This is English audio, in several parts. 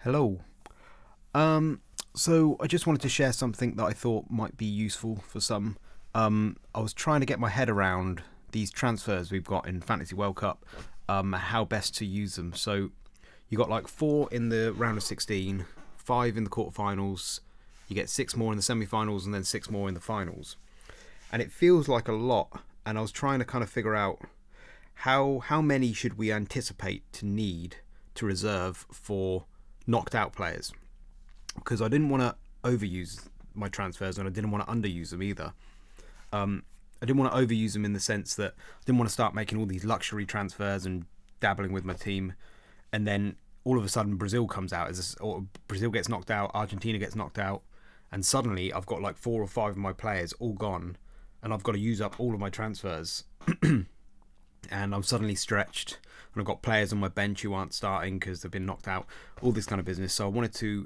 Hello. Um, so I just wanted to share something that I thought might be useful for some. I was trying to get my head around these transfers we've got in Fantasy World Cup, how best to use them. So you got like four in the round of 16, five in the quarterfinals. You get six more in the semi-finals, and then six more in the finals. And it feels like a lot. And I was trying to kind of figure out how many should we anticipate to need to reserve for knocked out players, because I didn't want to overuse my transfers and I didn't want to underuse them either. I didn't want to overuse them in the sense that I didn't want to start making all these luxury transfers and dabbling with my team, and then all of a sudden Brazil comes out or Brazil gets knocked out, Argentina gets knocked out, and suddenly I've got like four or five of my players all gone, and I've got to use up all of my transfers, and I'm suddenly stretched, and I've got players on my bench who aren't starting because they've been knocked out, all this kind of business. So I wanted to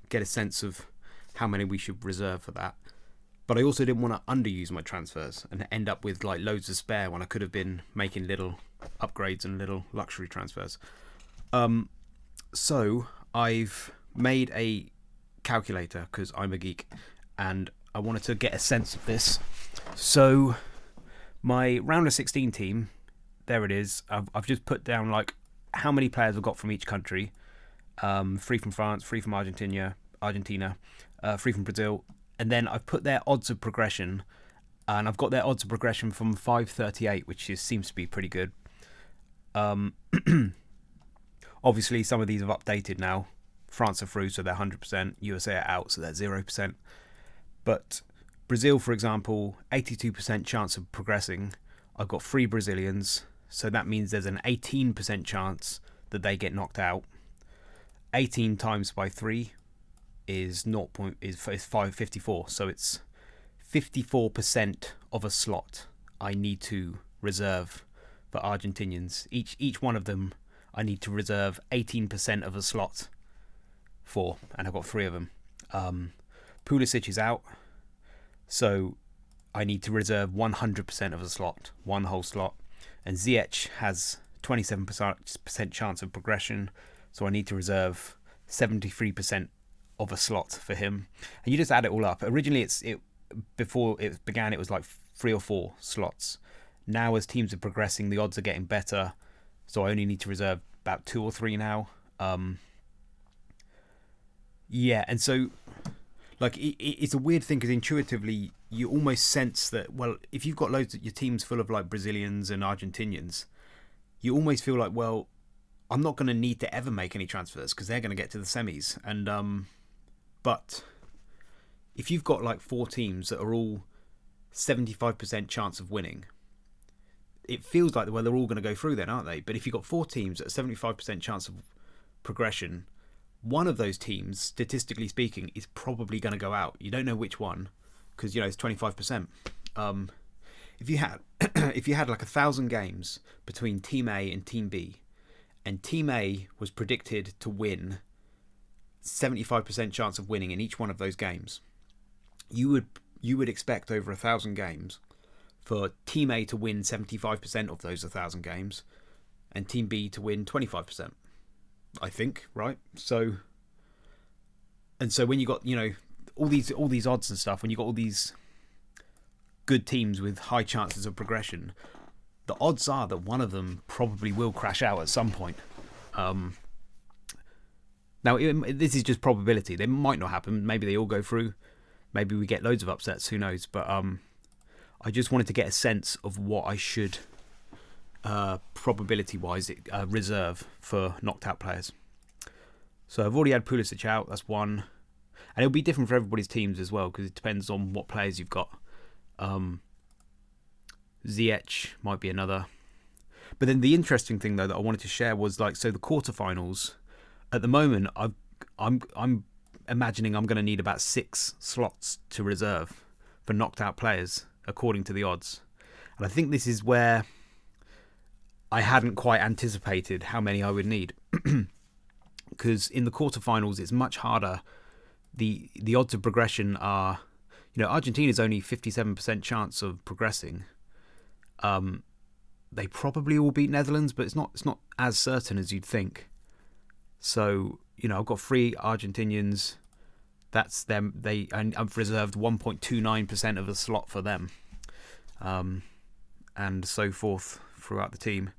get a sense of how many we should reserve for that. But I also didn't want to underuse my transfers and end up with like loads of spare when I could have been making little upgrades and little luxury transfers. So I've made a calculator because I'm a geek and I wanted to get a sense of this. So my round of 16 team, there it is. I've just put down like how many players I've got from each country. Free from France, free from Argentina, free from Brazil, and then I've put their odds of progression, and I've got their odds of progression from 538, which seems to be pretty good. Obviously, some of these have updated now. France are through, so they're 100%. USA are out, so they're 0%. But Brazil, for example, 82% chance of progressing. I've got three Brazilians, so that means there's an 18% chance that they get knocked out. 18 times by 3 is 554, so it's 54% of a slot I need to reserve for Argentinians. Each one of them I need to reserve 18% of a slot for, and I've got three of them. Pulisic is out, so I need to reserve 100% of a slot, one whole slot. And Ziyech has 27% chance of progression, so I need to reserve 73% of a slot for him. And you just add it all up. Originally, before it began, it was like 3 or 4 slots. Now, as teams are progressing, the odds are getting better, so I only need to reserve about 2 or 3 now. Yeah, and so like it's a weird thing because intuitively you almost sense that, well, if you've got loads of your team's full of like Brazilians and Argentinians, you almost feel like, well, I'm not going to need to ever make any transfers because they're going to get to the semis. And but if you've got like 4 teams that are all 75% chance of winning, it feels like, well, they're all going to go through then, aren't they? But if you've got 4 teams at a 75% chance of progression, one of those teams, statistically speaking, is probably going to go out. You don't know which one because, it's 25%. If you had if you had like 1,000 games between Team A and Team B, and Team A was predicted to win 75% chance of winning in each one of those games, you would expect over 1,000 games for Team A to win 75% of those 1,000 games, and Team B to win 25%. I think, right? So when you got all these odds and stuff, when you got all these good teams with high chances of progression, the odds are that one of them probably will crash out at some point. Now, this is just probability. They might not happen. Maybe they all go through. Maybe we get loads of upsets. Who knows? But I just wanted to get a sense of what I should, probability-wise, reserve for knocked-out players. So I've already had Pulisic out. That's one. And it'll be different for everybody's teams as well because it depends on what players you've got. Ziyech might be another. But then the interesting thing, though, that I wanted to share was so the quarterfinals. At the moment, I'm imagining I'm going to need about 6 slots to reserve for knocked out players according to the odds. And I think this is where I hadn't quite anticipated how many I would need. Because in the quarterfinals, it's much harder. The odds of progression are, Argentina's only 57% chance of progressing. They probably will beat Netherlands, but it's not as certain as you'd think. So I've got 3 Argentinians. That's them. I've reserved 1.29% of the slot for them, and so forth throughout the team.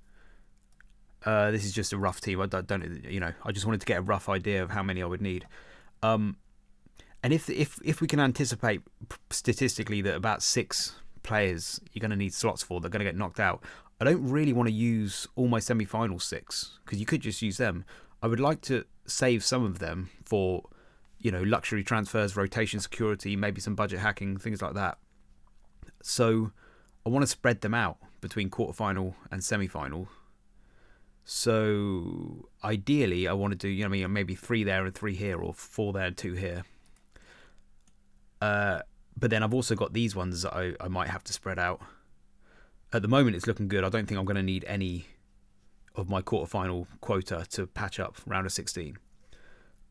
This is just a rough team. I don't, I just wanted to get a rough idea of how many I would need. And if we can anticipate statistically that about 6 players you're going to need slots for, they're going to get knocked out. I don't really want to use all my semi-final 6 because you could just use them. I would like to save some of them for, luxury transfers, rotation security, maybe some budget hacking, things like that. So I want to spread them out between quarterfinal and semi-final. So ideally, I want to do, maybe 3 there and 3 here, or 4 there and 2 here. But then I've also got these ones that I might have to spread out. At the moment, it's looking good. I don't think I'm going to need any of my quarterfinal quota to patch up round of 16.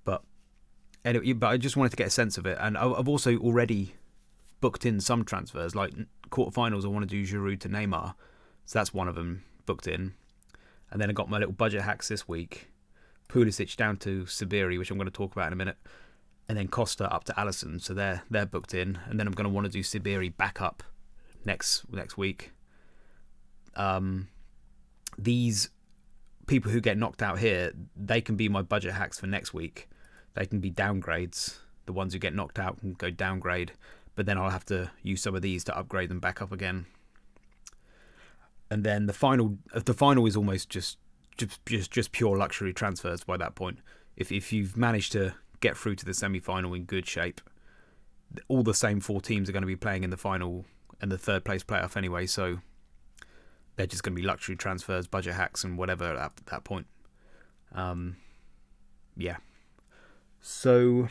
But anyway, I just wanted to get a sense of it. And I've also already booked in some transfers. Like quarterfinals, I want to do Giroud to Neymar. So that's one of them booked in. And then I got my little budget hacks this week. Pulisic down to Sabiri, which I'm going to talk about in a minute. And then Costa up to Alisson. So they're booked in. And then I'm going to want to do Sabiri back up next week. These people who get knocked out here, they can be my budget hacks for next week. They can be downgrades. The ones who get knocked out can go downgrade, but then I'll have to use some of these to upgrade them back up again. And then the final is almost just pure luxury transfers by that point. If you've managed to get through to the semi-final in good shape, all the same 4 teams are going to be playing in the final and the third place playoff anyway, so they're just going to be luxury transfers, budget hacks, and whatever at that point. So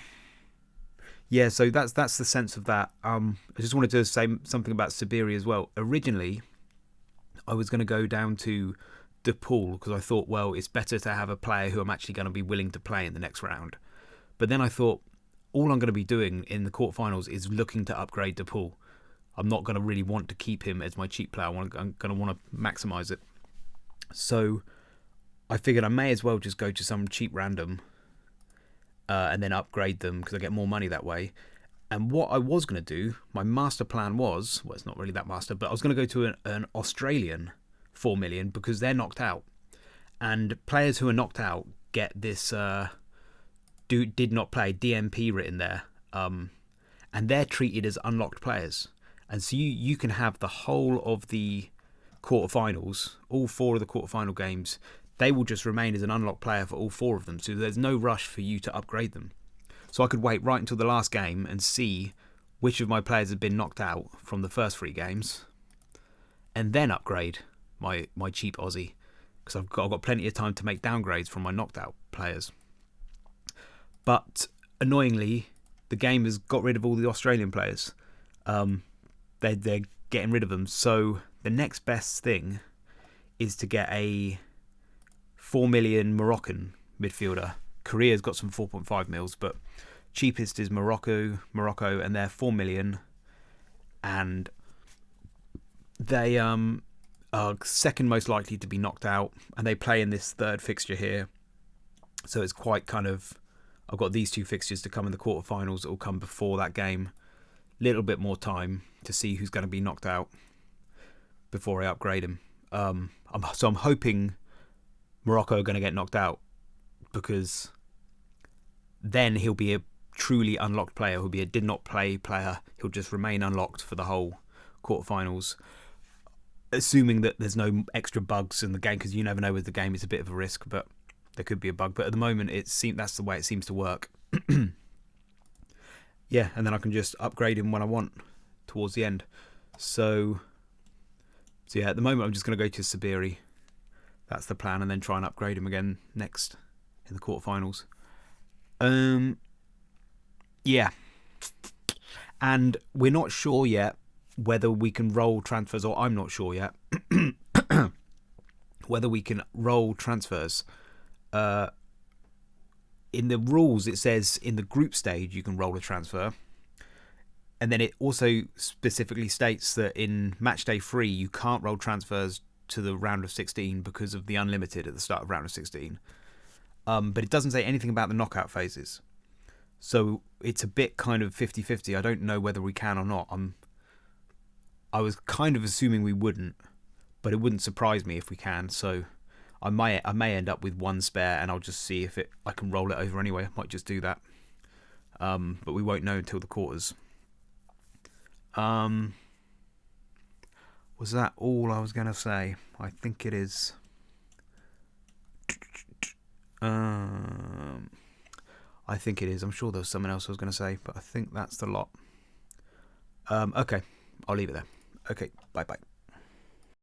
that's the sense of that. I just wanted to say something about Sabiri as well. Originally, I was going to go down to De Paul because I thought, well, it's better to have a player who I'm actually going to be willing to play in the next round. But then I thought, all I'm going to be doing in the quarterfinals is looking to upgrade De Paul. I'm not going to really want to keep him as my cheap player. I'm going to want to maximise it. So I figured I may as well just go to some cheap random and then upgrade them because I get more money that way. And what I was going to do, my master plan was, well, it's not really that master, but I was going to go to an Australian 4 million because they're knocked out. And players who are knocked out get this did not play DMP written there. And they're treated as unlocked players. And so you can have the whole of the quarterfinals, all 4 of the quarterfinal games, they will just remain as an unlocked player for all 4 of them. So there's no rush for you to upgrade them. So I could wait right until the last game and see which of my players had been knocked out from the first 3 games, and then upgrade my cheap Aussie because I've got plenty of time to make downgrades from my knocked out players. But annoyingly, the game has got rid of all the Australian players. They're getting rid of them. So the next best thing is to get a 4 million Moroccan midfielder. Korea's got some 4.5 mils, but cheapest is Morocco, and they're 4 million. And they are second most likely to be knocked out, and they play in this third fixture here. So it's quite kind of, I've got these 2 fixtures to come in the quarterfinals that will come before that game. Little bit more time to see who's going to be knocked out before I upgrade him. I'm hoping Morocco are going to get knocked out because then he'll be a truly unlocked player. He'll be a did not play player. He'll just remain unlocked for the whole quarterfinals, assuming that there's no extra bugs in the game, because you never know with the game. It's a bit of a risk, but there could be a bug. But at the moment, that's the way it seems to work. Yeah, and then I can just upgrade him when I want towards the end. So yeah, at the moment I'm just going to go to Sabiri. That's the plan, and then try and upgrade him again next in the quarterfinals. Yeah, and we're not sure yet whether we can roll transfers, or I'm not sure yet whether we can roll transfers. In the rules, it says in the group stage you can roll a transfer, and then it also specifically states that in match day 3 you can't roll transfers to the round of 16 because of the unlimited at the start of round of 16. but it doesn't say anything about the knockout phases. So it's a bit kind of 50-50. I don't know whether we can or not. I was kind of assuming we wouldn't, but it wouldn't surprise me if we can. So I may end up with one spare, and I'll just see if I can roll it over anyway. I might just do that. But we won't know until the quarters. Was that all I was going to say? I think it is. I think it is. I'm sure there was something else I was going to say, but I think that's the lot. Okay, I'll leave it there. Okay, bye-bye.